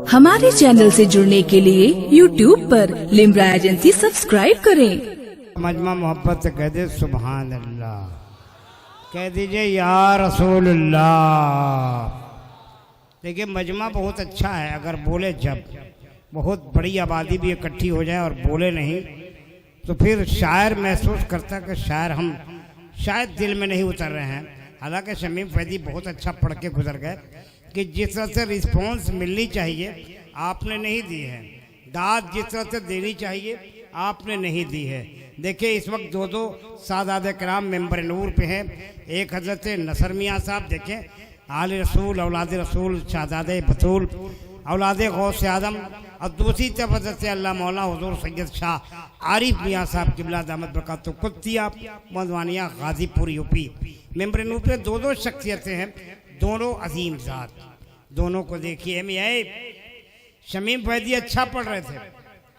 हमारे चैनल से जुड़ने के लिए YouTube पर लिम्रा एजेंसी सब्सक्राइब करें। मजमा मोहब्बत से कह दे सुभान अल्लाह, कह दीजिए या रसूलुल्लाह। देखिए मजमा बहुत अच्छा है, अगर बोले जब बहुत बड़ी आबादी भी इकट्ठी हो जाए और बोले नहीं तो फिर शायर महसूस करता है कि शायर हम शायद दिल में नहीं उतर रहे हैं। हालांकि शमीम फैदी बहुत अच्छा पढ़ के गुजर गए कि जिस तरह से रिस्पॉन्स मिलनी चाहिए आपने नहीं दी है, दाद जिस तरह से देनी चाहिए आपने नहीं दी है। देखिए इस वक्त दो सादात कराम मेंबर नूर पे हैं। एक हज़रत नसर मियाँ साहब, देखें आले रसूल औलाद रसूल शहजादे बतूल औलाद गौस आदम, और दूसरी तरफ हज़रत अल्लाह मौला हुजूर सैयद शाह आरिफ मियाँ साहब किबला दामद बरकातुहू कुद्सिया मदवानिया गाजीपुर यूपी। मेंबर नूर पे दो शख्सियतें हैं, दोनों अजीम ज़ात। दोनों को देखिए मियाँ शमीम फैदी अच्छा पढ़ रहे थे,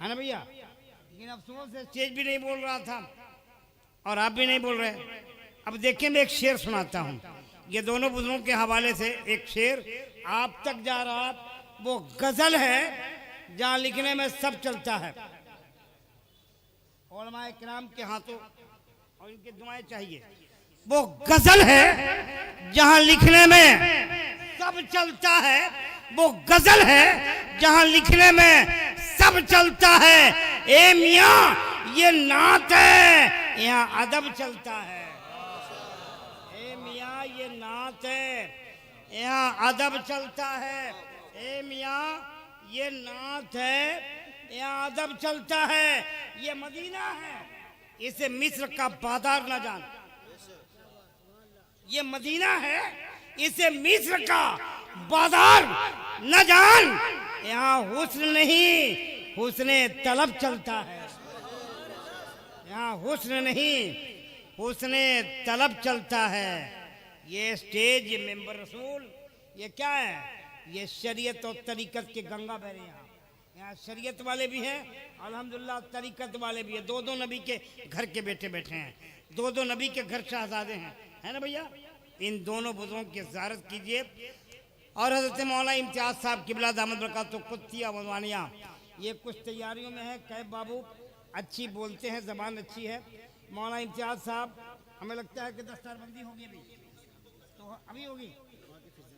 है ना भैया, लेकिन अफसोस से स्टेज भी नहीं बोल रहा था और आप भी नहीं बोल रहे। अब देखिए मैं एक शेर सुनाता हूँ, ये दोनों बुजुर्गों के हवाले से एक शेर आप तक जा रहा। वो गजल है जहाँ लिखने में सब चलता है। उलमाए किराम के हाथों और इनकी दुआएं चाहिए। वो गजल है जहाँ लिखने में सब चलता है, वो गजल है जहाँ लिखने में सब चलता है। ए मियाँ ये नात है, यहाँ अदब चलता है। ए मियाँ ये नात है, यहाँ अदब चलता है। ए मियाँ ये नात है, यहाँ अदब चलता है। ये मदीना है, इसे मिस्र का बाजार न जान। ये मदीना है, इसे मिस्र का बाजार न जान। यहाँ हुस्न नहीं हुस्ने तलब चलता है। यहाँ हुस्न नहीं हुस्ने तलब चलता है। ये स्टेज, ये मेंबर रसूल, ये क्या है? ये शरीयत और तरीकत के गंगा बह रहे हैं। यहाँ शरीयत वाले भी हैं, अल्हम्दुलिल्लाह तरीकत वाले भी हैं। दो नबी के घर के बेटे बैठे हैं, दो नबी के घर शहजादे हैं, है ना भैया। इन दोनों बुजुर्गों की ज़ियारत कीजिए। और हज़रत मौला इम्तियाज़ साहब किबला दामद बरकातुहू कुद्सिया मदवानिया, ये कुछ तैयारियों में है। कैब बाबू अच्छी बोलते हैं, ज़बान अच्छी है। मौला इम्तियाज़ साहब, हमें लगता है कि दस्तारबंदी होगी अभी, तो अभी होगी।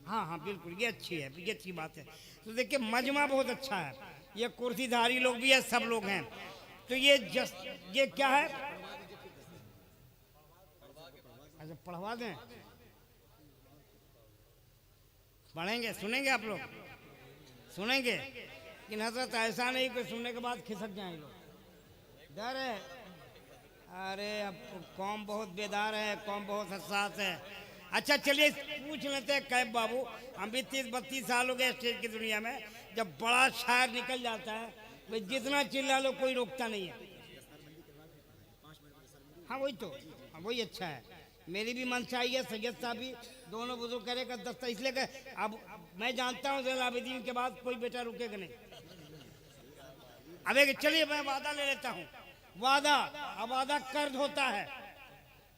हाँ बिल्कुल, ये अच्छी है, ये अच्छी बात है। तो देखिए मजमा बहुत अच्छा है, ये कुर्सीधारी लोग भी है, सब लोग हैं। तो ये क्या है? अच्छा पढ़वा दें, पढ़ेंगे, सुनेंगे आप लोग, सुनेंगे। लेकिन हजरत ऐसा नहीं कि सुनने के बाद खिसक जाए लोग, डर है। अरे अब कौम बहुत बेदार है, कौम बहुत हसास है। अच्छा चलिए पूछ लेते हैं कैब बाबू, हम भी 30-32 साल हो गए स्टेज की दुनिया में। जब बड़ा शायर निकल जाता है भाई जितना चिल्ला लो कोई रोकता नहीं है। हाँ वही तो, हाँ वही अच्छा है। मेरी भी मन चाहिए, सैयद साहब भी, दोनों बुजुर्ग करेगा दस्ता, इसलिए कि अब मैं जानता हूँ ज़ैनुल आबिदीन के बाद कोई बेटा रुकेगा नहीं। अब एक चलिए मैं वादा ले लेता हूँ, वादा, अब वादा कर्ज होता है।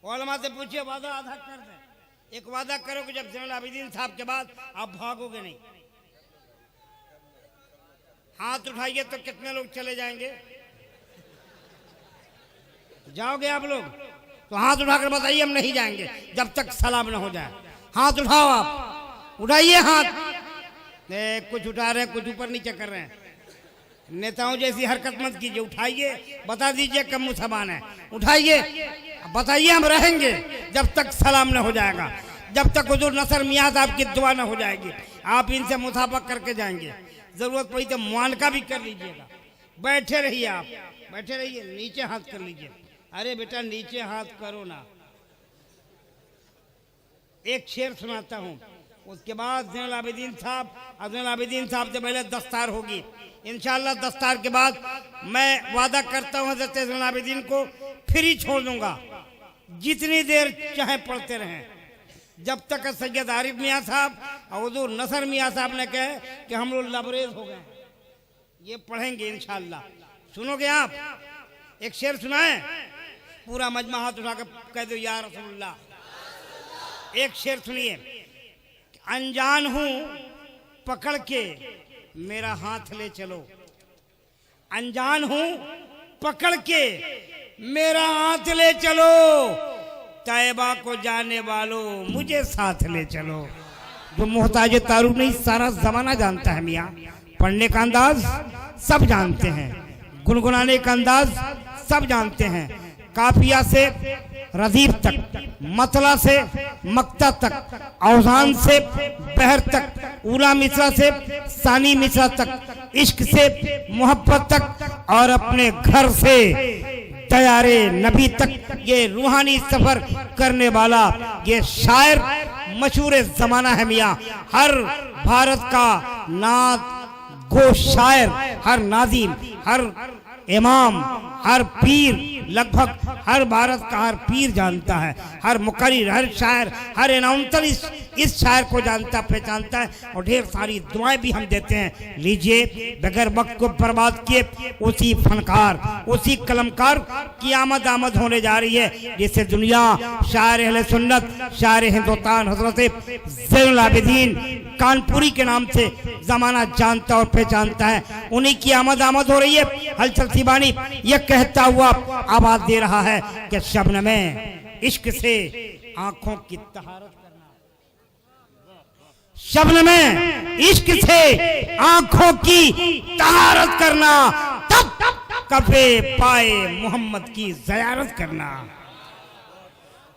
उलमा से पूछिए वादा आधा कर्ज है। एक वादा करो कि जब ज़ैनुल आबिदीन साहब के बाद आप भागोगे नहीं। हाथ उठाइए तो कितने लोग चले जाएंगे? जाओगे आप लोग? तो हाथ उठाकर बताइए हम नहीं जाएंगे जब तक सलाम ना हो जाए। हाथ उठाओ, आप उठाइए हाथ। कुछ उठा रहे हैं, कुछ ऊपर नीचे कर रहे हैं। नेताओं जैसी हरकत मत कीजिए, उठाइए, बता दीजिए कम मुसलमान है, उठाइए, बताइए हम रहेंगे जब तक सलाम न हो जाएगा, जब तक हुजूर नसर मियाँ साहब की दुआ न हो जाएगी। आप इनसे मुसाफा करके जाएंगे, जरूरत पड़ी तो मुआनका भी कर लीजिएगा। बैठे रहिए, आप बैठे रहिए, नीचे हाथ कर लीजिए। अरे बेटा नीचे हाथ करो ना। एक शेर सुनाता हूँ, उसके बाद ज़ैनुल आबिदीन साहब, ज़ैनुल आबिदीन साहब से पहले दस्तार होगी इंशाअल्लाह। दस्तार के बाद मैं वादा करता हूँ हज़रत ज़ैनुल आबिदीन को फ्री छोड़ दूंगा, जितनी देर चाहे पढ़ते रहें, जब तक सैयद आरिफ मियाँ साहब और हुजूर नसर मियाँ साहब ने कहे कि हम लोग लबरेज हो गए। ये पढ़ेंगे इंशाअल्लाह। सुनोगे आप? एक शेर सुनाए, पूरा मजमा हाथ उठा कर कह दो या रसूलुल्लाह। एक शेर सुनिए, अनजान हूँ पकड़ के मेरा हाथ ले चलो, अनजान हूं पकड़ के मेरा हाथ ले चलो, तैबा को जाने वालों मुझे साथ ले चलो। जो मोहताज तारुफ नहीं, सारा जमाना जानता है मियाँ। पढ़ने का अंदाज सब जानते हैं, गुनगुनाने का अंदाज सब जानते हैं, काफिया से रदीफ तक, मतला से मक्ता तक, औजान से बहर तक, उला मिसरा से सानी मिसरा तक, इश्क से मोहब्बत तक और अपने घर से तैयारे नबी तक ये रूहानी सफर करने वाला ये शायर मशहूर जमाना है मियाँ। हर भारत का नात गो शायर, हर नाज़िम, हर इमाम, हर पीर, लगभग हर भारत का हर पीर जानता है, हर मुकर्रिर, हर शायर, हर अनाउंसर इस शायर को जानता पहचानता है और ढेर सारी दुआएं भी हम देते हैं। लीजिए, बगैर वक्त को बर्बाद किए उसी फनकार, उसी कलमकार की आमद होने जा रही है जिससे दुनिया शायर अहले सुन्नत, शायर हिंदुस्तान हजरत ज़ैनुल आबिदीन कानपुरी के नाम से जमाना जानता और पहचानता है। उन्हीं की आमद हो रही है। हलचल सिबानी यह कहता हुआ आवाज दे रहा है कि शबनम में इश्क से आंखों की तहारत करना, शबनम में इश्क से आंखों की तहारत करना, तब कफे पाए मोहम्मद की ज़ियारत करना।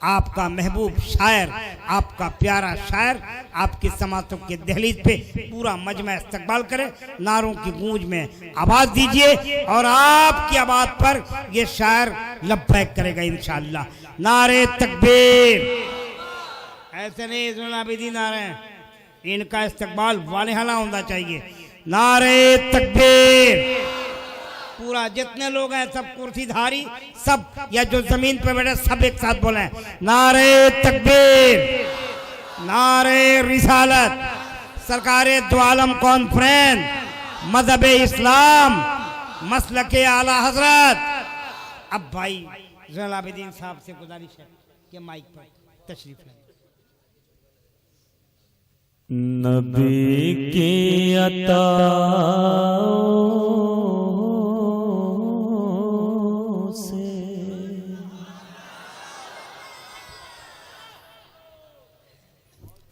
आपका महबूब शायर, आपका प्यारा शायर आपकी समातों के दहलीज पे पूरा मजमा इस्तकबाल करे, नारों की गूंज में आवाज दीजिए और आपकी आवाज पर ये शायर लब्बैक करेगा इंशाअल्लाह। नारे तकबीर। ऐसे नहीं ज़ैनुल आबिदीन नारे हैं, इनका इस्तकबाल वालिहाना होना चाहिए। नारे तकबीर। पूरा जितने लोग हैं सब कुर्सीधारी, सब या जो जमीन पे बैठे सब एक साथ बोले नारे तकबीर, नारे रिसालत, सरकारे दो आलम कॉन्फ्रेंस, मजहब इस्लाम, मसलके आला हजरत। अब भाई ज़ैनुल आबिदीन साहब से गुजारिश है कि माइक पर तशरीफ लें। नबी की अता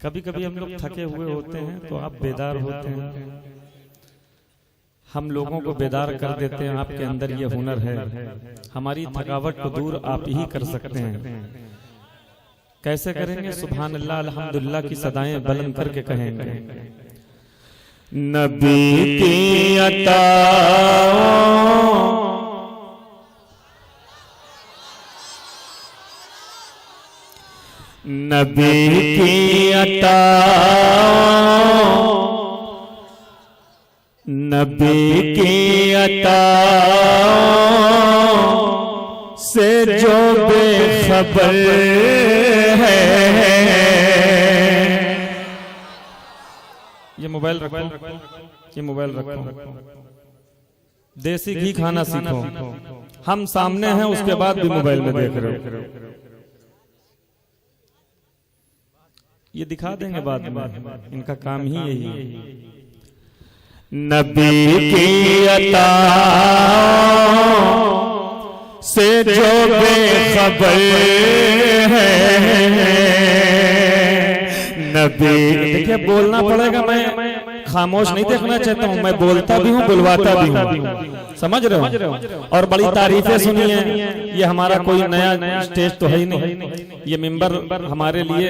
कभी कभी हम लोग थके हुए होते हैं तो आप बेदार होते हैं, हम लोगों को बेदार कर देते हैं। आपके अंदर ये हुनर है, हमारी थकावट को दूर आप ही कर सकते हैं। कैसे करेंगे? सुभान अल्लाह अल्हम्दुलिल्लाह की सदाएं बुलंद करके कहेंगे। नबी की अता नबी की अता, नबी की अता से जो बेखबर है। ये मोबाइल रखो, ये मोबाइल रखो, देसी घी खाना सीखो। हम सामने हैं उसके बाद भी मोबाइल में देख रहे हो। ये दिखा देंगे बाद में, इनका काम ही यही है। नबी की अता से जो बेखबर है। नबी, देखिए बोलना पड़ेगा, मैं खामोश नहीं देखना चाहता हूँ, मैं बोलता भी हूँ बुलवाता भी हूँ, समझ रहे हो। और बड़ी तारीफें सुनी है। ये हमारा कोई नया स्टेज तो है ही नहीं, ये मिंबर हमारे लिए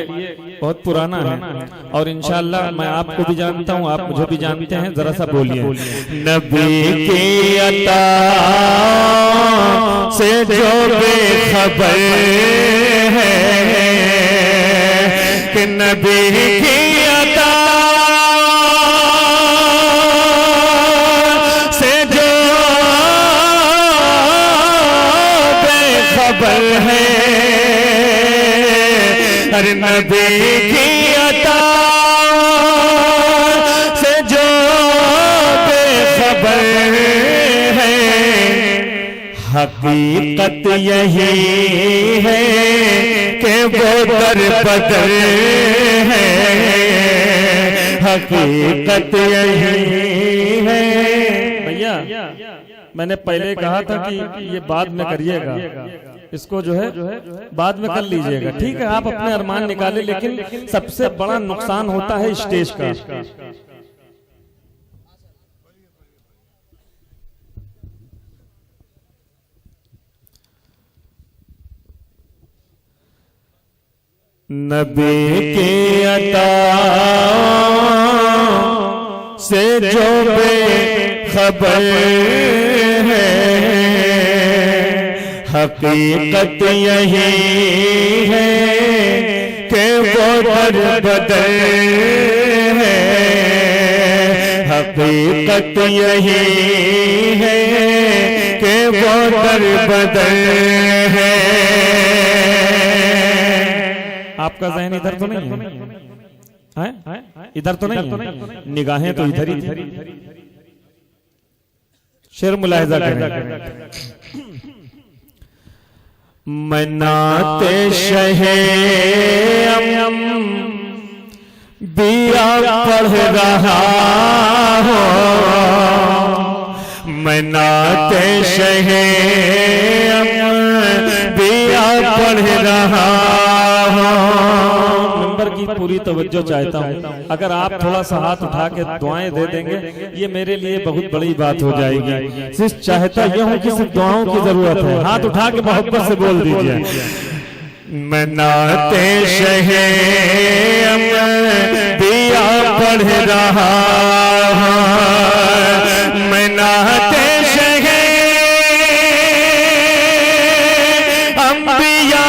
बहुत पुराना है और इंशाअल्लाह मैं आपको भी जानता हूँ, आप मुझे भी जानते हैं। जरा सा बोलिए। नबी की अता से जो बेखबर है कि नबी की अता से जो बेखबर है। अरे नबी की अता से जो बेखबर है। हकीकत यही है कि वो दर बदर है। हकीकत यही है। भैया मैंने पहले कहा था कि ये बाद में करिएगा, इसको जो है बाद में कर लीजिएगा। ठीक है, आप अपने अरमान निकाले, लेकिन सबसे बड़ा नुकसान होता है स्टेज का। नबी के अता से जो बेखबर है, हकीकत यही है कि वो दर बदर है। हकीकत यही है कि वो दर बदर है। आपका ज़हन इधर तो नहीं है? इधर तो नहीं है, निगाहें तो इधर ही थी। शेर मुलाहिजा करें। मनाते शहे बिया पढ़ रहा हो, मनाते शहे बिया पढ़ रहा हो। नंबर की पूरी तवज्जो चाहता हूँ, अगर आप थोड़ा सा हाथ उठा के दुआएं दे देंगे, ये मेरे लिए बहुत बड़ी बात हो जाएगी। सिर्फ चाहता यह हूँ कि सिर्फ दुआओं की जरूरत है। हाथ उठा के मोहब्बत से बोल दीजिए, मनाते शहे दिया पढ़ रहा, मनाते शहे अंबिया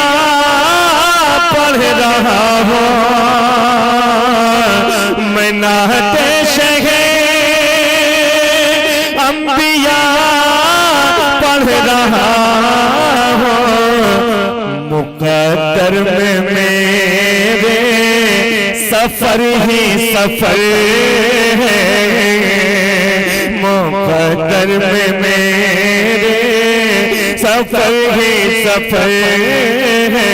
पढ़ रहा हो, मनाते शहे अंबिया पढ़ रहा हो। मुकद्दर में मेरे सफर ही सफर है, मुकद्दर में मेरे सफर ही सफर है,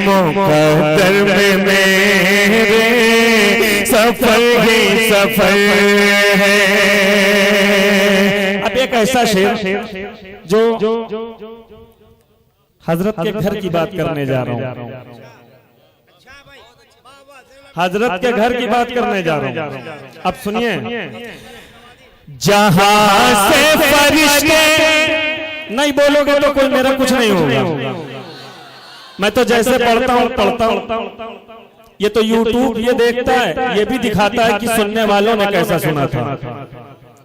मुकद्दर में मेरे सफर ही सफर है। अब एक ऐसा शेर जो हजरत के घर की बात करने जा रहा हूँ, हजरत के घर की बात करने जा रहा हूँ। अब सुनिए, जहां से फरिश्ते, नहीं बोलोगे तो कोई मेरा कुछ नहीं होगा। मैं तो जैसे पढ़ता हूँ। ये तो यूट्यूब ये देखता है, ये भी दिखाता है कि सुनने वालों ने कैसा सुना था।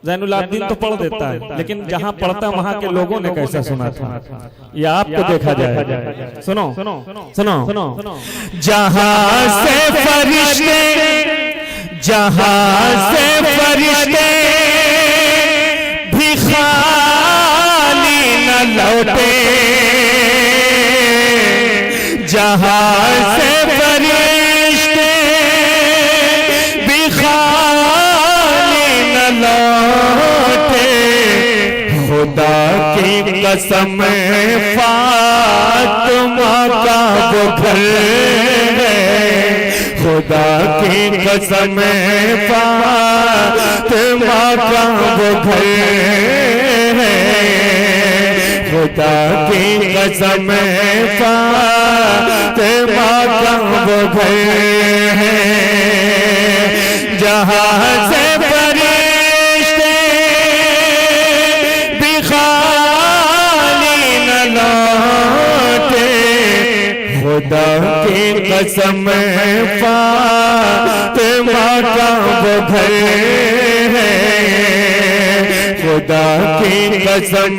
ज़ैनुलाब्दीन तो पढ़ देता है, लेकिन जहां पढ़ता वहां के लोगों ने कैसा सुना था, ये आपको देखा जाए। सुनो सुनो सुनो, जहां से फरिश्ते, जहां से फरिश्ते भी खाली न लौटे, जहां से फरिश्ते भी खाली न लौटे, खुदा की कसम फातिमा का वो घर है, खुदा की कसम फातिमा का वो घर है, खुदा की कसम फातिमा का वो घर है। जहां से फरिश्ते भी खाली न लौटे, खुदा की कसम फातिमा का वो घर है, खुदा की कसम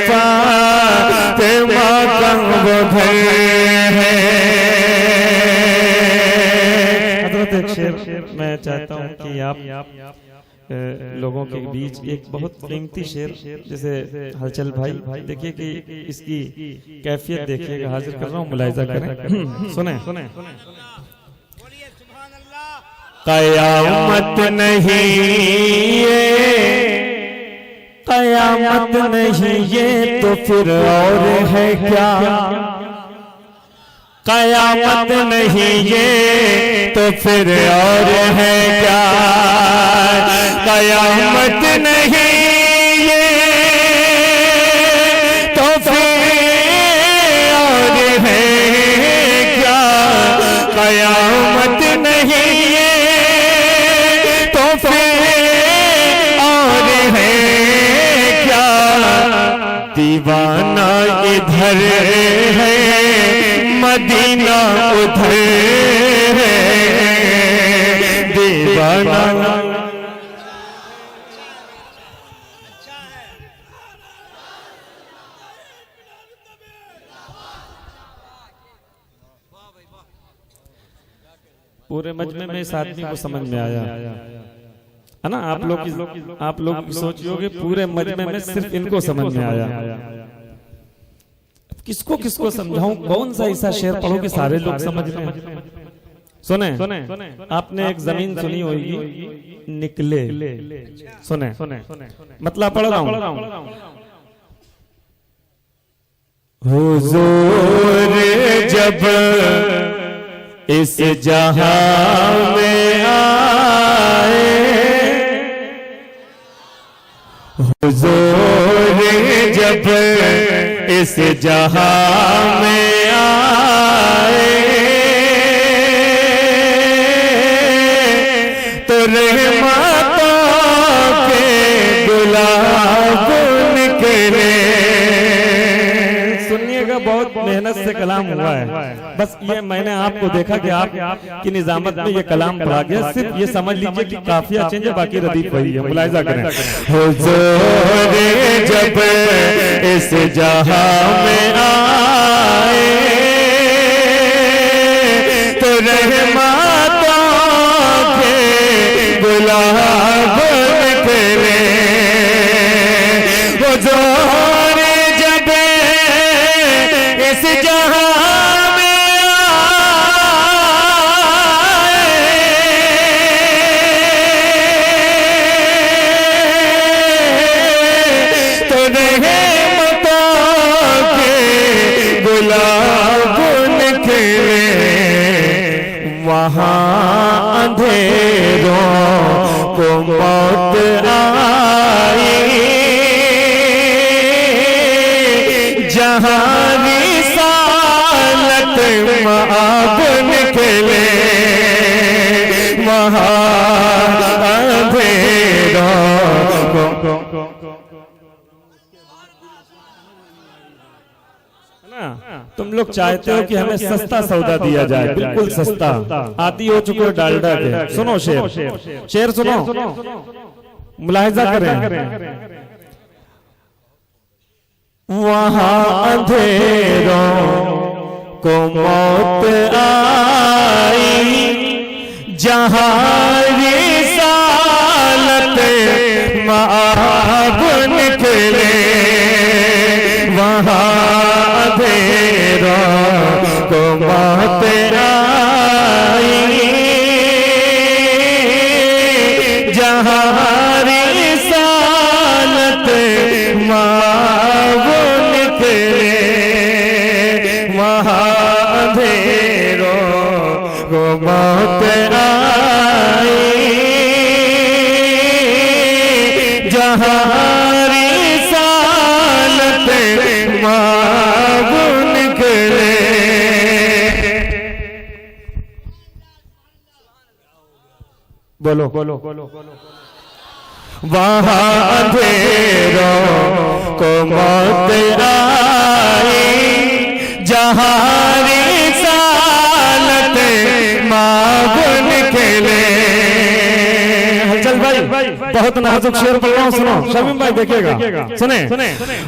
फातिमा का वो घर है। हज़रत एक शेर मैं चाहता हूँ कि आप लोगों के बीच एक बहुत कीमती शेर, जैसे हलचल भाई, देखिए कि इसकी कैफियत देखिएगा, हाजिर कर रहा हूँ, मुलाहिजा करें। सुने कयामत नहीं ये, कयामत नहीं ये तो फिर और है क्या, कयामत नहीं ये तो तो फिर और है क्या, कयामत नहीं ये तो फिर और है क्या, कयामत नहीं ये तो फिर और है क्या, दीवाना इधर है मदीना उधर है, दीवाना पूरे मजमे में इस आदमी को समझ में आया है ना। आप लोग सोचियोगे पूरे मजमे में सिर्फ इनको समझ में आया। किसको किसको समझाऊं, कौन सा ऐसा शेर पढ़ो कि सारे लोग समझ लें। सुने, आपने एक जमीन सुनी होगी निकले, सुने मतलब पढ़ रहा हूं। हुजूर जब इस जहां में आए, हुजूर जब इस जहां में आए, तो रहमतों के गुलाब निकले। सुनिएगा, बहुत मेहनत से कलाम हुआ है। बस ये मैंने आपको देखा कि आप की निजामत में ये कलाम पढ़ा गया। सिर्फ ये समझ लीजिए कि काफिया चेंज है, बाकी रदीफ वही है। मुलाहिजा करें। हुजूर जब इस जहां में आए, तो रहमतों के गुलाब निकले। हुजूर जब इस जहां में आए, तो रहमतों के गुलाब निकले। वहां अंधेरों को मौत आई, जहां रिसालत मआब निकले। वहां अंधेरों को तुम लोग चाहते हो कि हमें सस्ता सौदा दिया जाए, बिल्कुल सस्ता। आती हो चुके हो डालडा के। सुनो शेर सुनो, मुलाहिजा करें। वहां अंधेरों को मौत आई, जहां रिसालत मआब निकले। वहां अंधेरों को मौत आई, जहां रिसालत मआब निकले। वहां अंधेरों को मौत आई, जहां रिसालत मआब निकले। बोलो बोलो बोलो। वहां अंधेरों को मौत आई, जहां रिसालत मआब निकले। चल भाई, बहुत नाजुक शेर पढ़ रहा हूं, सुनो। शमीम भाई देखिएगा, सुने।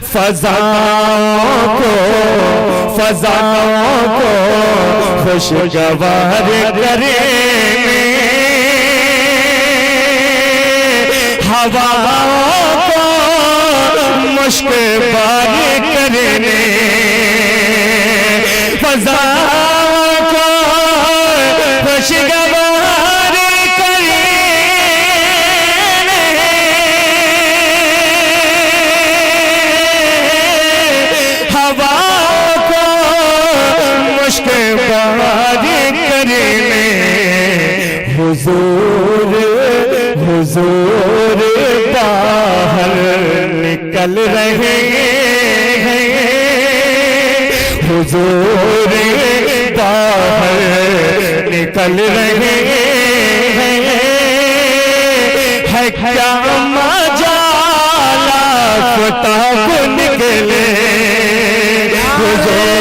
फज़ाओं को खुशगवार करेंगे, हवाओं को मुश्क बारी करने। फज़ाओं को खुशगवार करने, हवाओं को मुश्क बारी करने। हुजूर हुजूर बाहर निकल रहे हैं, हुजूर बाहर निकल रहे हैं, है क्या मजाला फताब निकले हुजूर।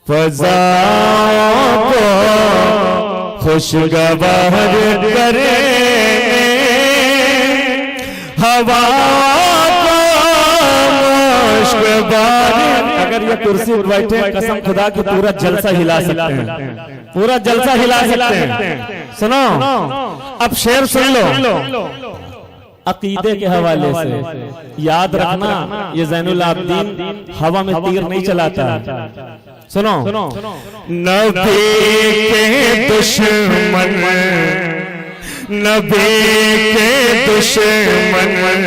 फ़ज़ाओं को खुशगवार करे, हवा को मुश्कबार। अगर ये कुर्सी पर बैठे कसम खुदा की पूरा जलसा हिला सकते हैं, पूरा जलसा हिला सकते हैं। सुनो अब शेर सुन लो अकीदे के हवाले से। याद रखना ये ज़ैनुल आबिदीन हवा में तीर नहीं चलाता। सुनो नबी के दुश्मन, नबी के दुश्मन।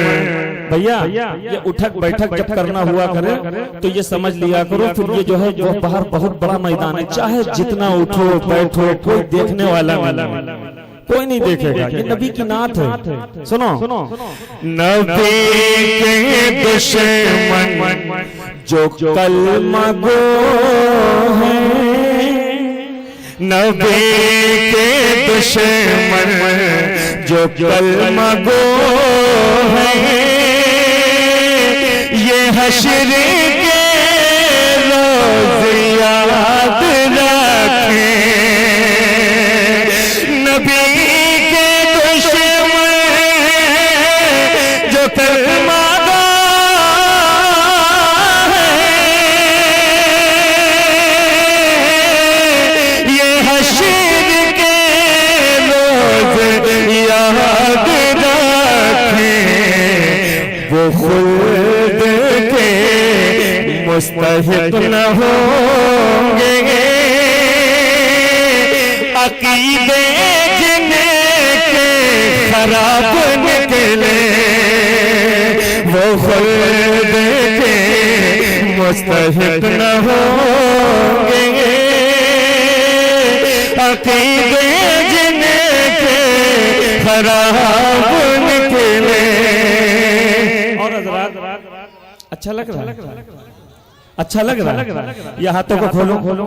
भैया ये उठक बैठक जब करना हुआ करे तो ये समझ लिया करो, फिर ये जो है वो बाहर बहुत बड़ा मैदान है, चाहे जितना उठो बैठो कोई देखने वाला नहीं, कोई नहीं देखेगा। ये नबी की नात है। सुनो नबी के दुश्मन जो कलमा गो है, नबी के दुश्मन जो कलमा गो है, ये हश्र के रोज़ याद रखें, नबी के दुश्मन जो कलमा गो है, ये हश्र के रोज़ याद रखें, वो खुद के मुस्तहिक़ न होंगे, अकीदे जिनके खराब निकले, वो खुद के मुस्तहिक़ न होंगे, अकीदे जिनके खराब निकले। और अच्छा लग रहा है, अच्छा लग रहा है। ये हाथों को खोलो खोलो।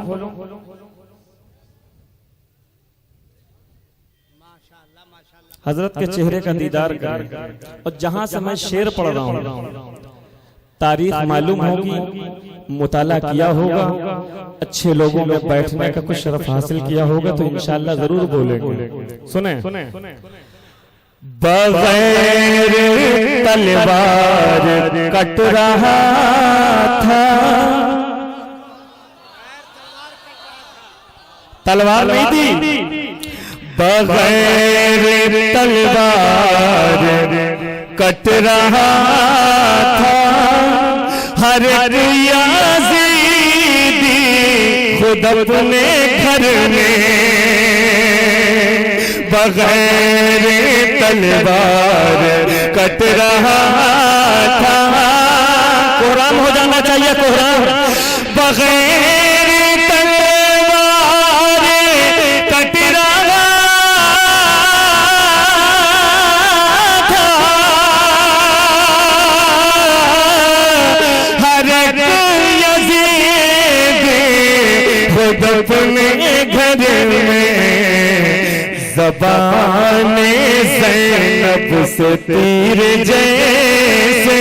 हजरत के चेहरे का दीदार करें। और जहां से मैं शेर पढ़ रहा हूं तारीख मालूम होगी, मुताला किया होगा, अच्छे लोगों में बैठने का कुछ शरफ हासिल किया होगा तो इंशाअल्लाह जरूर बोलेंगे। सुने बगैर तलवार कट रहा था, तलवार नहीं थी, बगैर तलवार कट रहा था, हर याज़ीदी खुद अपने घर में बगैर तलवार कट रहा था। कोहराम हो जाना चाहिए, कोहराम। बगैर तलवार कट रहा था, हर यज़ीदी खुद अपने घर में ज़बाने ज़ैनब से तीर जैसे,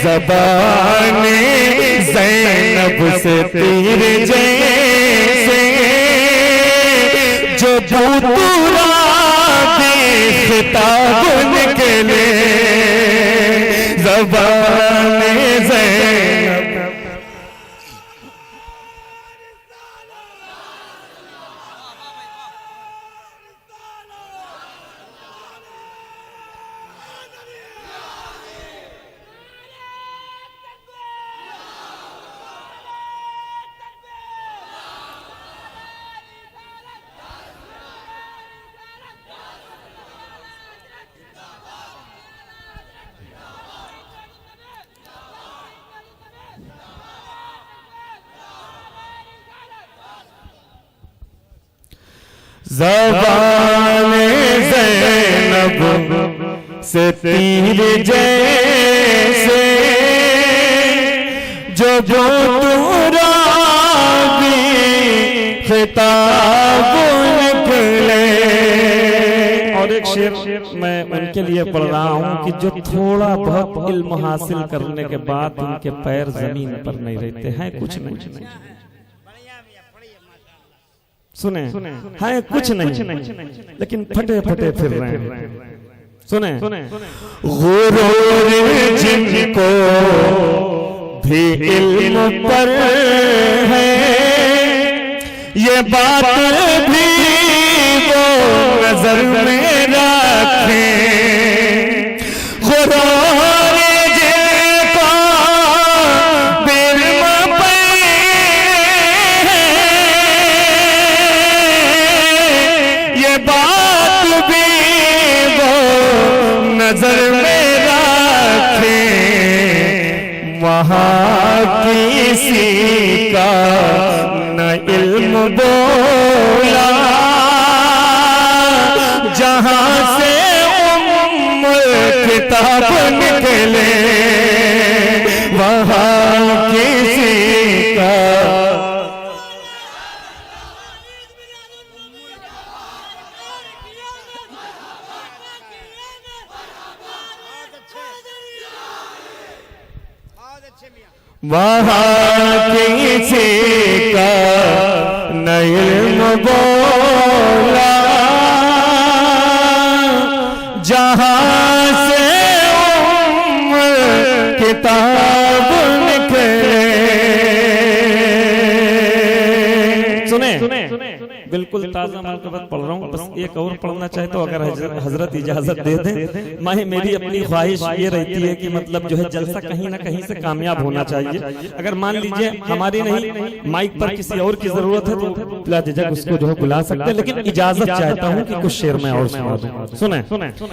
ज़बाने ज़ैनब से तीर जैसे, जो बूतूरा के खिताब निकले, ज़बाने ज़ैनब। ज़बाने ज़ैनब से तीर जैसे जो तुरागी खिताब निकले। और एक शेर मैं उनके लिए पढ़ रहा हूँ कि जो थोड़ा बहुत इल्म हासिल करने के बाद उनके पैर जमीन पर नहीं रहते हैं, कुछ नहीं सुने है कुछ नहीं, लेकिन फटे फटे फिर रहे हैं। सुने गुरूर जिनको भी इल्म पर है, ये बात भी वो नजर में रखें। गुरूर जिनको इल्म पर है, ये बात भी वो नजर में रखें। वहाँ किसी का न इल्म बोला, जहाँ से किताब निकले, वहाँ किसी का वहाँ किसी का न इल्म बोला, जहाँ से किताब निकले। सुने बिल्कुल ताज़ा मरतबत पढ़ रहा हूँ, बस एक और पढ़ना चाहे तो अगर हजरत इजाजत दे दें। मेरी अपनी ख्वाहिश ये रहती है कि मतलब जो है जलसा कहीं ना कहीं से कामयाब होना चाहिए। अगर मान लीजिए हमारी नहीं माइक पर किसी और की जरूरत है तो बिला झिझक उसको जो है बुला सकते हैं, लेकिन इजाजत चाहता हूँ कि कुछ शेर में और सुना दूं। सुने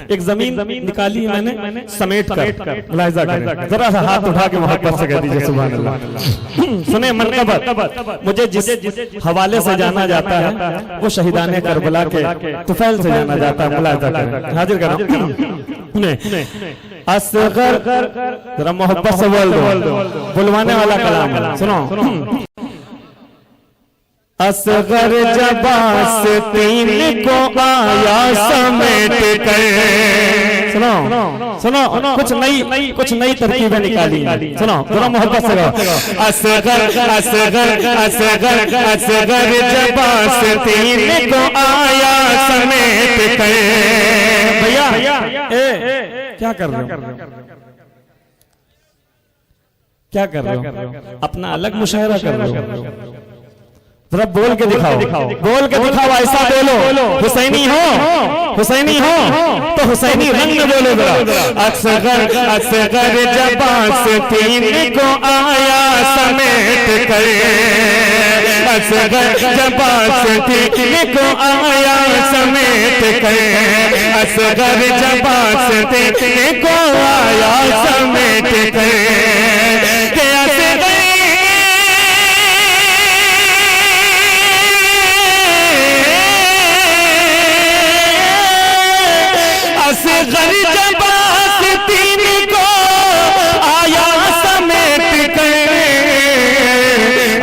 एक जमीन निकाली मैंने समेट कर, मुलाहिजा करें, जरा सा हाथ उठा के मोहब्बत से कह दीजिए सुभान अल्लाह। सुने मनकबत, मुझे जिस हवाले से जाना जाता है वो शहीदाने करबला के तुफैल से जाना जाता है। मुलाहिजा करें, हाजिर कर रहा हूं। असगर जरा मोहब्बत से बोल दो, बुलवाने वाला कलाम सुनो। असगर जबास तीन को आया समेट कर, सुनो सुनो कुछ नई तरकीबें निकाली। सुनो थोड़ा मोहब्बत से गाओ। असगर असगर असगर असगर जबास तीन को आया समेट कर। भैया क्या कर रहे हो, क्या कर रहे हो? अपना अलग मुशायरा कर रहे हो? जरा बोल के दिखाओ, बोल के दिखाओ, ऐसा बोलो हुसैनी हो, हुसैनी हो तो हुसैनी रंग में बोलो जरा। असगर असगर जबास तीन को आया समेट कर, असगर जबास तीन को आया समेट कर, असगर जबास तीन को आया समेट कर। असगर जबास तीन को आया समेट कर,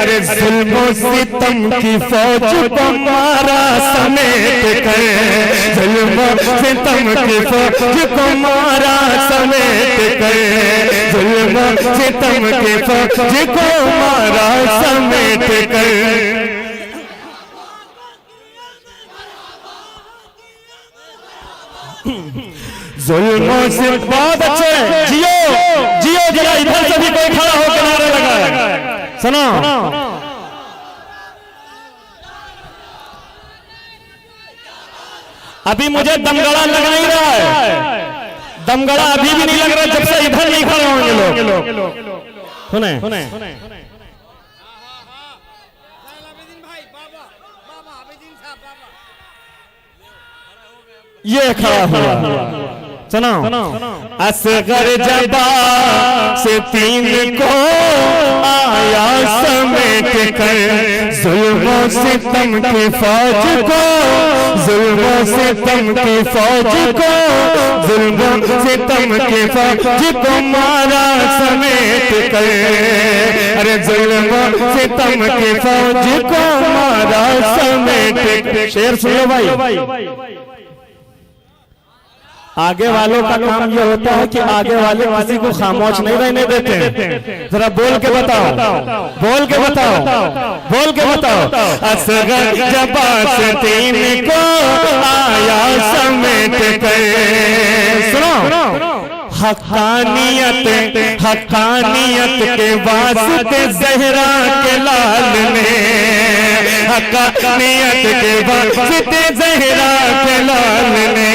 अरे जुल्म सितम की फौज को मारा समेट कर, जुल्म सितम की फौज को मारा समेट कर, जुल्म सितम की फौज को मारा समेट कर। जुल्मों से बहुत अच्छे, जियो जियो, जरा इधर से भी कोई खड़ा होकर नारे लगाए। सुनो अभी मुझे दमगड़ा लग नहीं रहा है, दमगड़ा अभी भी नहीं लग रहा जब से इधर नहीं खड़े होंगे लोग। सुने ये खड़ा हुआ, सुनो असगर जबा से तीन को आया समेट कर, जुल्मों से सितम की फौज को, जुल्मों से सितम की फौज को, जुल्मों से सितम की फौज को मारा समेट कर, अरे जुल्मों से सितम की फौज को मारा समेट कर। शेर सुनो भाई, आगे वालों का काम यह होता है कि आगे वाले किसी को खामोश नहीं रहने देते। जरा बोल के बताओ, बोल के बताओ, बोल के बताओ। असगर जबा से तीन को आया समेट कर, सुनो हक्कानियत, हक्कानियत के वास्ते ज़हरा के लाल ने, हक्कानियत के वास्ते ज़हरा के लाल ने,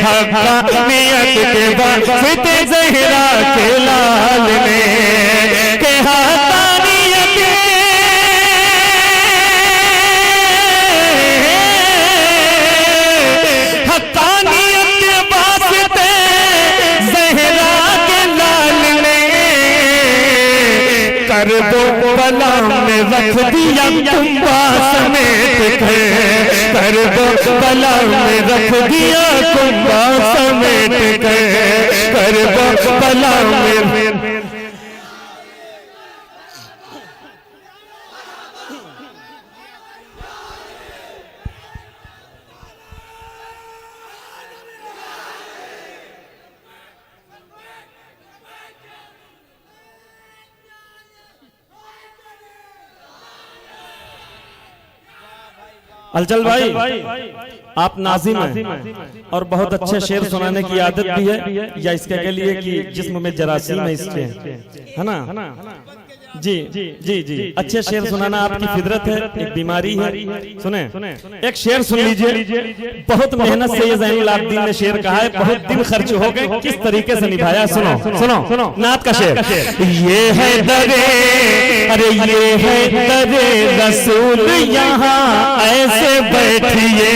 हक्कानियत के वास्ते ज़हरा के लाल ने, के हक्कानियत हक्कानियत के वास्ते ज़हरा के लाल ने, कर दो बला में रख दिया कुंबा समेट कर दो बला में रख दिया कुंबा समेट कर दो बला में। अलचल भाई, आप नाज़िम हैं और बहुत अच्छे शेर सुनाने की आदत भी है, या इसके के लिए कि जिस्म में जरासीम है इसके, है ना? जी जी जी, अच्छे शेर सुनाना आपकी फितरत है, एक बीमारी है। सुने एक शेर सुन लीजिए, बहुत मेहनत से ये ज़ैनुल आबिदीन ने शेर कहा है, बहुत दिन खर्च हो गए, किस तरीके से निभाया। सुनो सुनो सुनो नात का शेर। ये है दरे, अरे ये है दरे रसूल यहाँ ऐसे बैठिए,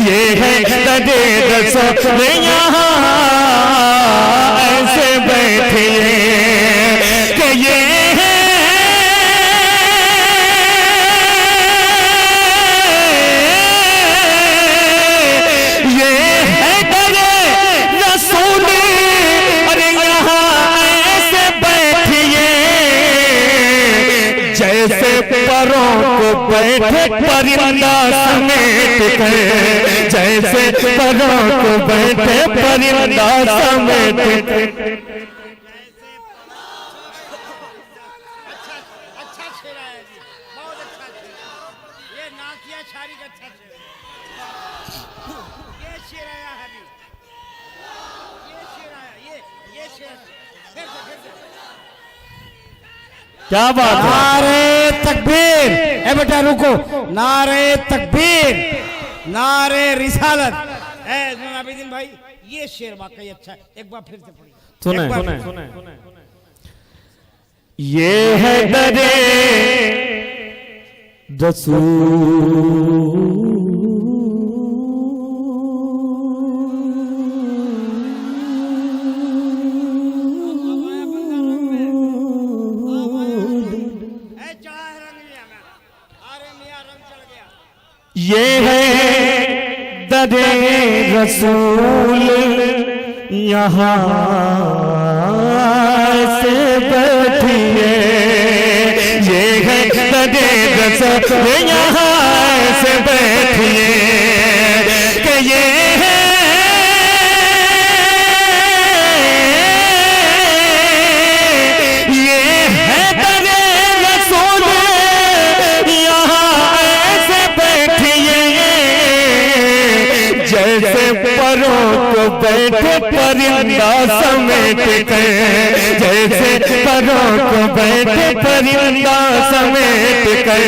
ये है दरे रसूल यहाँ ऐसे बैठिए, ये है दरे रसूल, अरे यहाँ ऐसे बैठिए जैसे परों को बैठे परिंदा समेट कर, जैसे परों को बैठे परिंदा समेट कर। क्या बात है? नारे तकबीर, ए बेटा रुको, नारे तकबीर, नारे रिसालत। ज़ैनुल आबिदीन भाई ये शेर वाकई अच्छा है, एक बार फिर से पढ़िए। सुने ये है दरे रसूल, ये है दरे रसूल यहाँ से बैठिए, ये है दरे रसूल यहाँ से बैठिए, कि ये है दरे रसूल यहाँ ऐसे बैठिए जैसे परों को बैठे परिंदा समेट कर, जैसे परों को बैठे परिंदा समेट कर।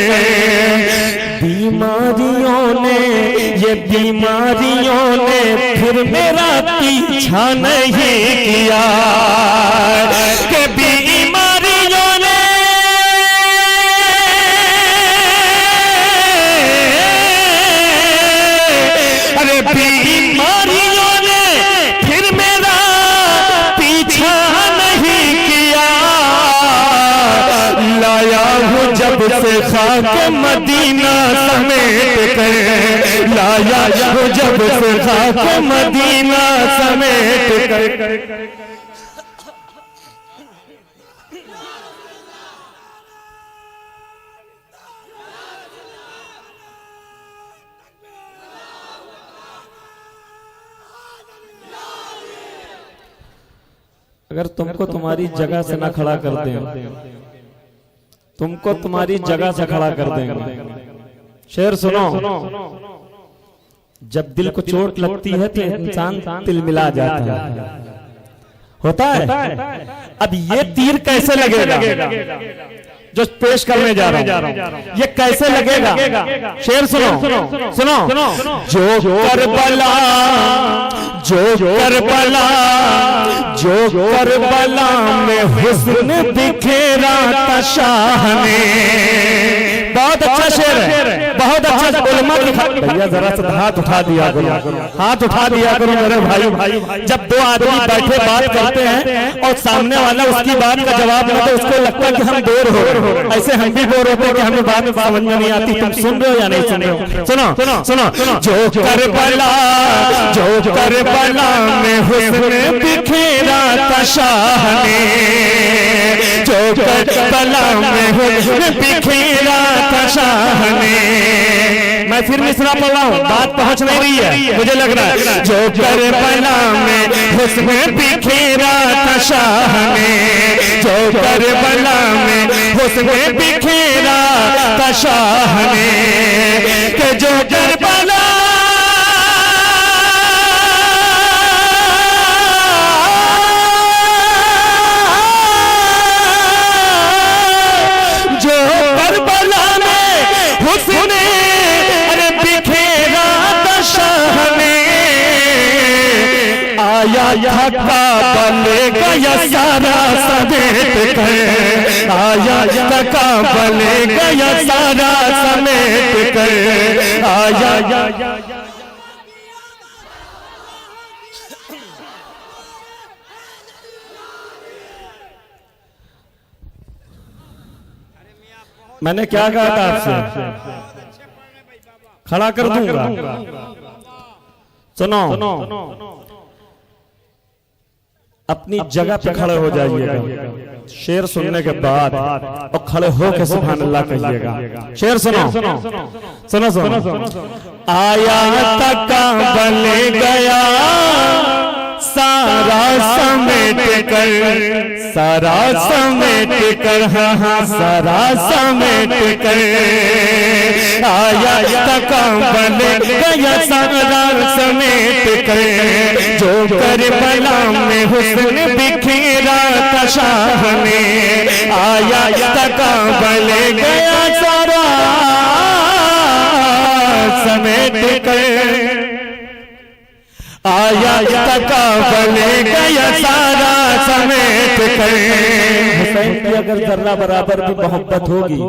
बीमारियों ने, ये बीमारियों ने फिर मेरा पीछा नहीं किया, कि बीमारियों ने, अरे बीमारियों ने से खाक मदीना समेट कर लाया हो, जब से खाक मदीना समेट कर। अगर तुमको तुम्हारी जगह से ना खड़ा कर दें, तुमको तुम्हारी जगह से खड़ा कर देंगे। शेर सुनो, जब दिल को चोट लगती है तो इंसान तिलमिला जाता है, होता है। अब ये तीर कैसे लगेगा जो पेश करने जा रहा हूं, ये कैसे लगेगा? शेर सुनो सुनो, जो करबला, जो करबला, जो करबला में हुस्न बिखेरा था शाह ने। बहुत अच्छा शेर है, बहुत अच्छा। उलमा लिखा, भैया जरा सा हाथ उठा दिया करो, हाथ उठा दिया करो मेरे भाई। जब दो आदमी बैठे बात करते हैं और सामने वाला उसकी बात का जवाब ना दे, उसको लगता है कि हम बोर हो रहे हैं। ऐसे हम भी बोर होते हैं कि हमें बात समझ में नहीं आती। तुम सुन रहे हो या नहीं सुन रहे हो? सुनो सुनो, जो करबला, जो करबला में हुस्न बिखेरा था शाह ने, जो करबला में हुस्न बिखेरा था शाह ने। मैं फिर मिसरा पढ़ रहा हूँ, बात पहुंच नहीं रही है मुझे लग रहा है। जो करबला में हुस्न बिखेरा था शाह ने, जो करबला में हुस्न बिखेरा था शाह ने, कि जो करबला आया था बले गया सारा समेट कर, आया था बले गया सारा समेट कर, आया। मैंने क्या कहा था आपसे? खड़ा कर दूंगा। सुनो, अपनी जगह पे खड़े हो जाइएगा शेर सुनने के बाद, और खड़े होकर सुभान अल्लाह कहिएगा। शेर सुनो सुनो सुनो, आया तक बले गया सारा समेट कर, सारा समेट कर, हाँ हाँ सारा समेट कर, आया तक बले गया सारा समेट कर, जो करबला में हुस्न बिखेरा था शाह ने, आया तक बले गया सारा समेट कर, आया तक बले गया सारा समेट कर। हुसैन की अगर जर्रा बराबर भी मोहब्बत होगी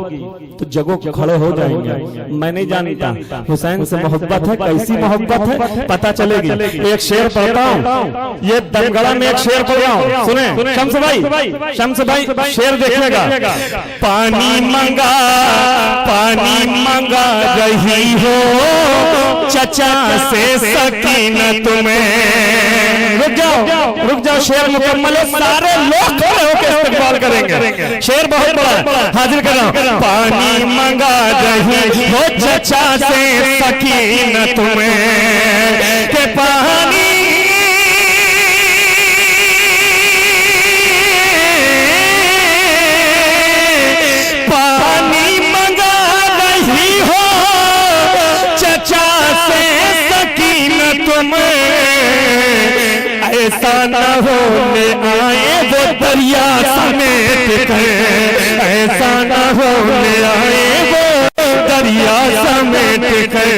तो जगहों के खड़े हो जाएंगे। मैं नहीं जानता हुसैन से मोहब्बत है, कैसी मोहब्बत है पता चलेगी। एक शेर पढ़ता हूँ, ये दमगढ़ा में एक शेर पढ़ रहा हूँ, सुने शम्स भाई, शम्स भाई शेर देखिएगा। पानी मंगा, पानी मंगा रही हो चचा से सकीनत में। रुक जाओ शेर मुकम्मल है, सारे लोग खड़े होकर इस्तेमाल करेंगे। शेर बहुत बड़ा है, हाजिर कर रहा हूं। पानी मंगा रही हो चचा से सकीनत में, के पानी ऐसा न होने आए वो दरिया समेट कर, ऐसा न होने आए वो दरिया समेट कर।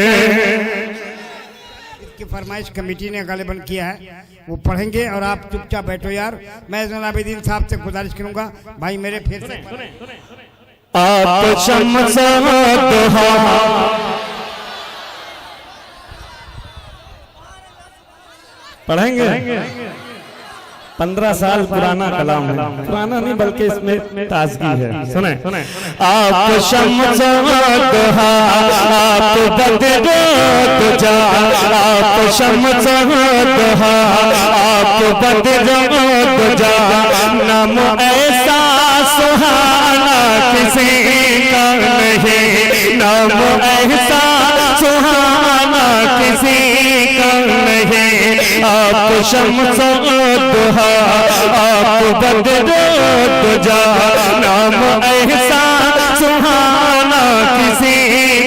इसकी फरमाइश कमेटी ने गालिबन किया है, वो पढ़ेंगे और आप चुपचाप बैठो यार। मैं ज़ैनुल साहब से गुजारिश करूंगा भाई मेरे फिर से आप शम्स दुहा पढ़ेंगे। 15 साल पुराना कलाम है, पुराना नहीं बल्कि इसमें ताजगी है। सुने आप शम्स दुहा आप बदरो तुझा, आप शम्स दुहा आप बदरो तुझा, नाम ऐसा सुहाना किसी का नहीं, नाम ऐसा सुहाना किसी का नहीं। आप शम्स दुहा आप बदरो तुझा, नाम ऐसा सुहाना किसी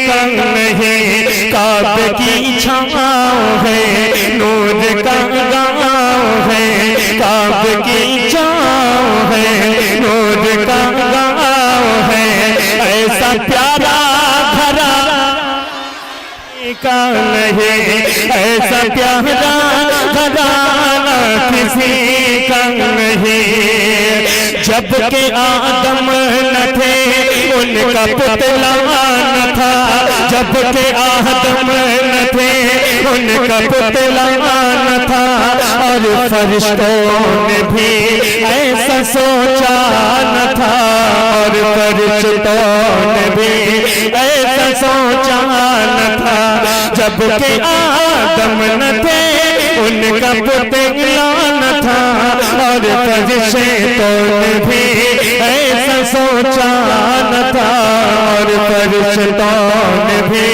का नहीं। काबे की छाँव है, नूर का गाँव है, काबे की छाँव है, नूर का गाँव है। ऐसा प्यारा घरा का नहीं, ऐसा प्यारा घराना किसी का नहीं। जब के आदम न थे उनका पुतला न था, जब के आदम न थे उनका पुतला न था। और फरिश्तों ने भी ऐसा सोचा न था, और फरिश्तों ने भी ऐसा सोचा न था। जब के आदम न थे उनका पुतला न था, और फरिश्तों ने भी ऐसा सोचा न था, और फरिश्तों ने भी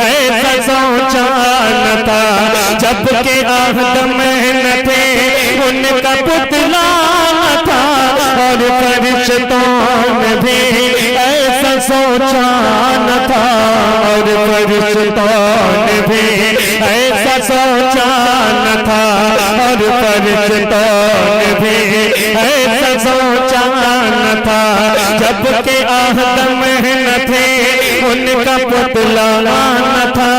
ऐसा सोचा न था। जब के आदम न थे उनका पुतला न था, और फरिश्तों ने भी ऐसा सोचा न था, और फरिश्तों ने भी ऐसा सोचा न था, और फरिश्तों ने भी ऐसा सोचा न था। जब के आदम न थे उनका पुतला न था,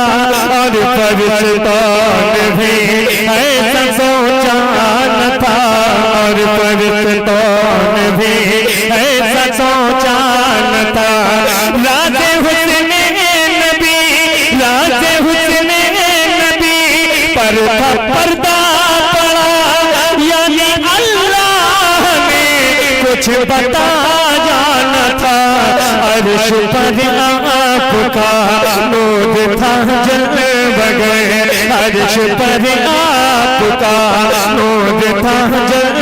और फरिश्तों ने भी ऐसा सोचा न था, और फरिश्तों ने भी ऐसा सोचा न था। राज़े हुस्न नबी, राज़े हुस्न नबी पर था पर्दा पड़ा, यानी अल्लाह ने कुछ बताया न था। अर्श पर आपका नूर था जल गए, अर्श पर आपका नूर था जल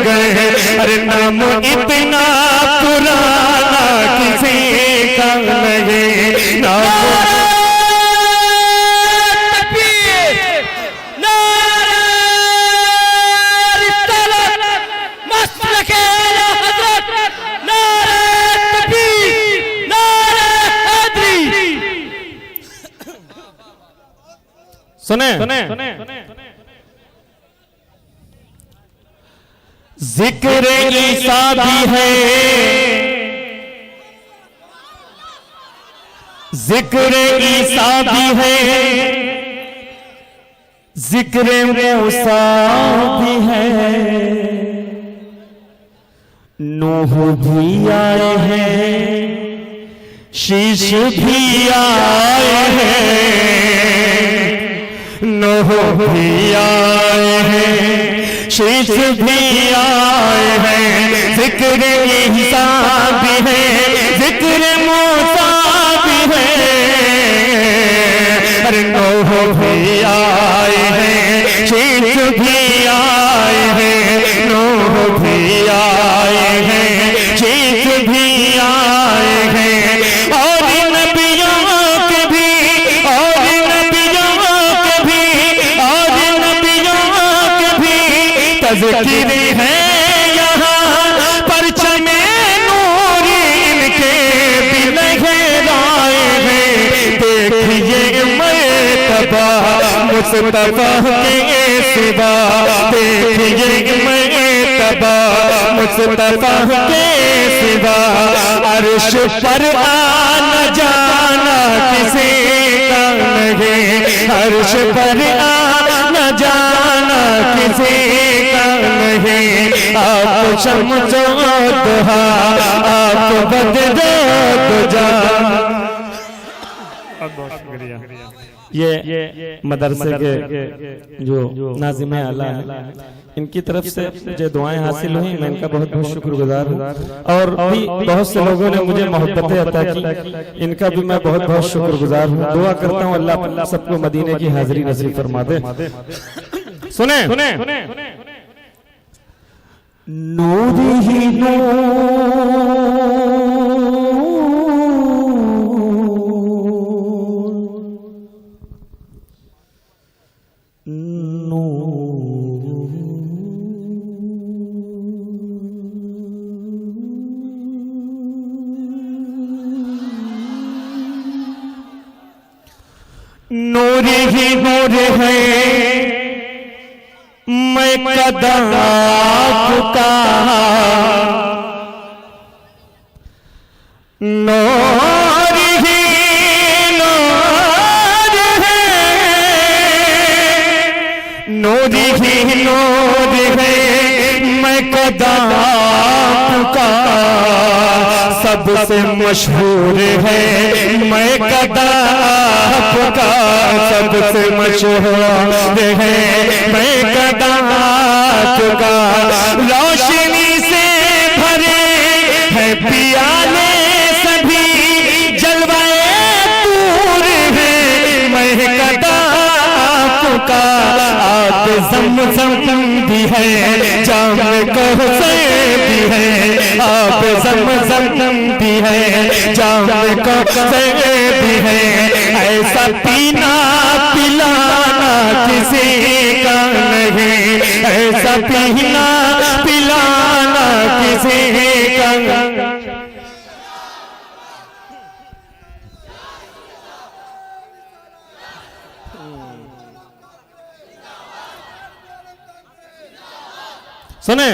गए। अरे नाम इतना पुराना किसी का नहीं, नाम सुने जिक्र ईसा भी है, जिक्र ईसा भी है, जिक्र मूसा भी है। नूह भी आए हैं, शीश भी आए हैं, नूह भी आए हैं, शीश भी आए हैं। जिक्र ईसा भी है, जिक्र मूसा भी है। अरे नूह भी आए हैं, शीश भी आए हैं, नूह भी आए हैं, शीश भी आए हैं। और नबियों के भी, और नबियों के भी, और नबियों के भी तज़किर है यहाँ। परचमे नूरी इनके भी लहराए हैं। देखिए मर्तबा मुस्तफा के सिवा, देखिए मर्तबा मुस्तफा के सिवा। अर्श पर आना जाना किसी का नहीं, अर्श पर आना जाना किसी का नहीं। आप शम्स दुहा आप बदरो तुझा। बहुत शुक्रिया। ये मदरसे के जो नाज़िम आला है, इनकी तरफ से जो दुआएं हासिल हुई, मैं इनका बहुत बहुत शुक्रगुजार हूँ। और भी बहुत से लोगों ने मुझे मोहब्बतें अता की, इनका भी मैं बहुत बहुत शुक्रगुजार हूँ। दुआ करता हूँ अल्लाह सबको मदीने की हाजिरी नसीब फरमा दे। सुने नूर ही नूर ही नूर है, मैं कदम आपका नूर ही नूर है, नूर ही नूर है, मैं कदम आपका सबसे मशहूर है, मैं कदम आपका सबसे मशहूर है, मैं कदम आपका रोशनी से भरे है पियाले सभी जलवाए दूर है, मैं कदम आपका आप ज़मज़म भी है, जाम कौसर भी है, आप ज़मज़म भी है, जाम कौसर भी है, ऐसा पीना पिलाना किसी का नहीं, ऐसा पीना पिलाना किसी का नहीं। सुने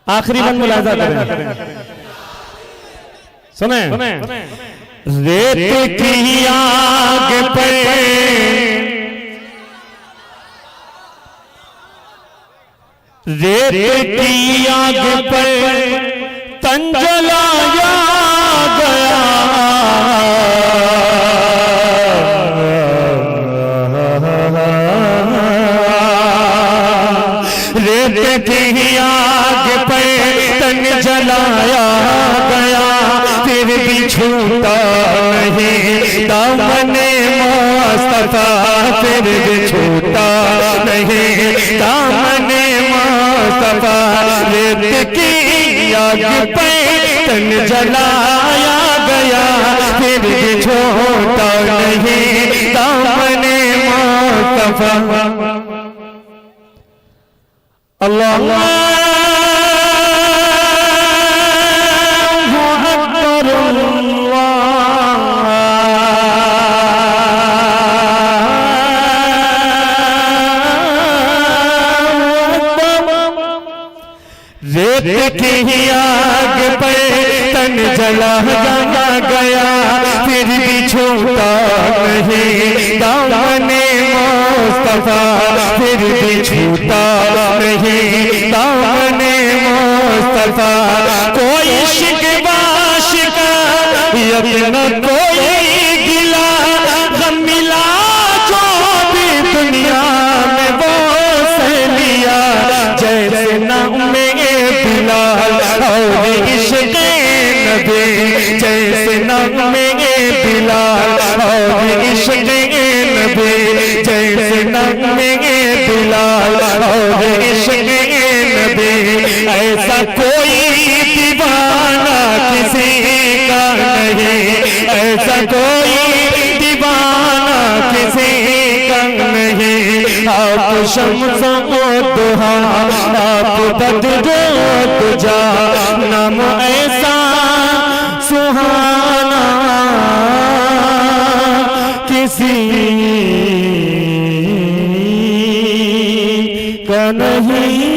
आखिरी मन मुलाजा करें। सुने रेत की आग पे रेत की आग पे तन जलाया गया, रेत की आग पे तन जलाया गया, फिर भी छूटा नहीं दामने मुस्तफा, फिर भी छूटा नहीं दामने मुस्तफा, रेत की आग पे तन जलाया गया, फिर भी छूटा नहीं दामने मुस्तफा। अल्लाह रेत की आग पे तन जलाया गया, फिर भी छूटा नहीं दामने मुस्तफा, फिर भी छूटा नहीं दामने मुस्तफा। कोई शिकवा शिका यत्न कोई गिला गम मिला, जो भी दुनिया में वो से लिया, जैसे नाम में बिलाल और इश्क़ नबी, जैसे नाम में बिलाल और इश्क़ नबी, जैसे नाम में बिलाल और इश्क़ नबी, ऐसा कोई दीवाना किसी का नहीं, ऐसा कोई दीवाना किसी का नहीं। आप शम्स ओ दुहा, आप बद्र तुझा, नाम ऐसा सुहाना किसी का नहीं।